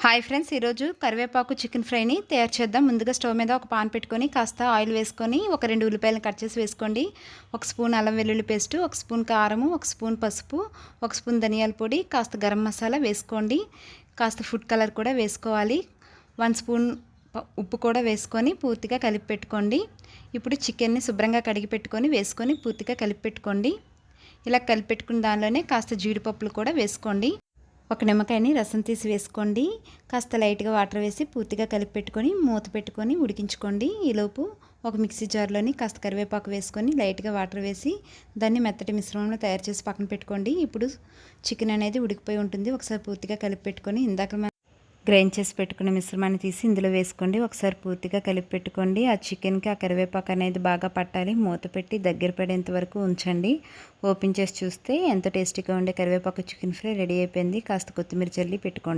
Hi friends, ఈరోజు కరివేపాకు chicken ఫ్రైని తయారు చేద్దాం. ముందుగా స్టవ్ మీద ఒక పాన్ పెట్టుకొని కాస్త ఆయిల్ వేసుకొని ఒక 2 ఉల్లిపాయలను కట్ చేసి వేసుకోండి. 1 స్పూన్ అల్లం వెల్లుల్లి పేస్టు, 1 స్పూన్ కారము, 1 స్పూన్ పసుపు, 1 స్పూన్ ధనియాల పొడి, కాస్త గరం మసాలా వేసుకోండి. కాస్త ఫుడ్ కలర్ కూడా వేసుకోవాలి. 1 స్పూన్ ఉప్పు కూడా వేసుకొని పూర్తిగా కలిపి పెట్టుకోండి. ఇప్పుడు చికెన్ని శుభ్రంగా కడిగి పెట్టుకొని వేసుకొని పూర్తిగా కలిపి పెట్టుకోండి. ఇలా కలిపి పెట్టుకున్న దానిలోనే కాస్త జీడిపప్పులు కూడా వేసుకోండి. ఒక నిమ్మకాయని రసం తీసి వేసుకోండి. కాస్త లైట్గా వాటర్ వేసి పూర్తిగా కలిపి పెట్టుకొని మూత పెట్టుకొని ఉడికించుకోండి. ఈలోపు ఒక మిక్సీ జార్లోని కాస్త కరివేపాకు వేసుకొని లైట్గా వాటర్ వేసి దాన్ని మెత్తటి మిశ్రమంలో తయారు చేసి పక్కన పెట్టుకోండి. ఇప్పుడు చికెన్ అనేది ఉడికిపోయి ఉంటుంది. ఒకసారి పూర్తిగా కలిపి పెట్టుకొని ఇందాక గ్రైండ్ చేసి పెట్టుకున్న మిశ్రమాన్ని తీసి ఇందులో వేసుకోండి. ఒకసారి పూర్తిగా కలిపి పెట్టుకోండి. ఆ చికెన్కి ఆ కరివేపాకు అనేది బాగా పట్టాలి. మూత పెట్టి దగ్గర పడేంత వరకు ఉంచండి. ఓపెన్ చేసి చూస్తే ఎంతో టేస్టీగా ఉండే కరివేపాకు చికెన్ ఫ్రై రెడీ అయిపోయింది. కాస్త కొత్తిమీర చల్లి పెట్టుకోండి.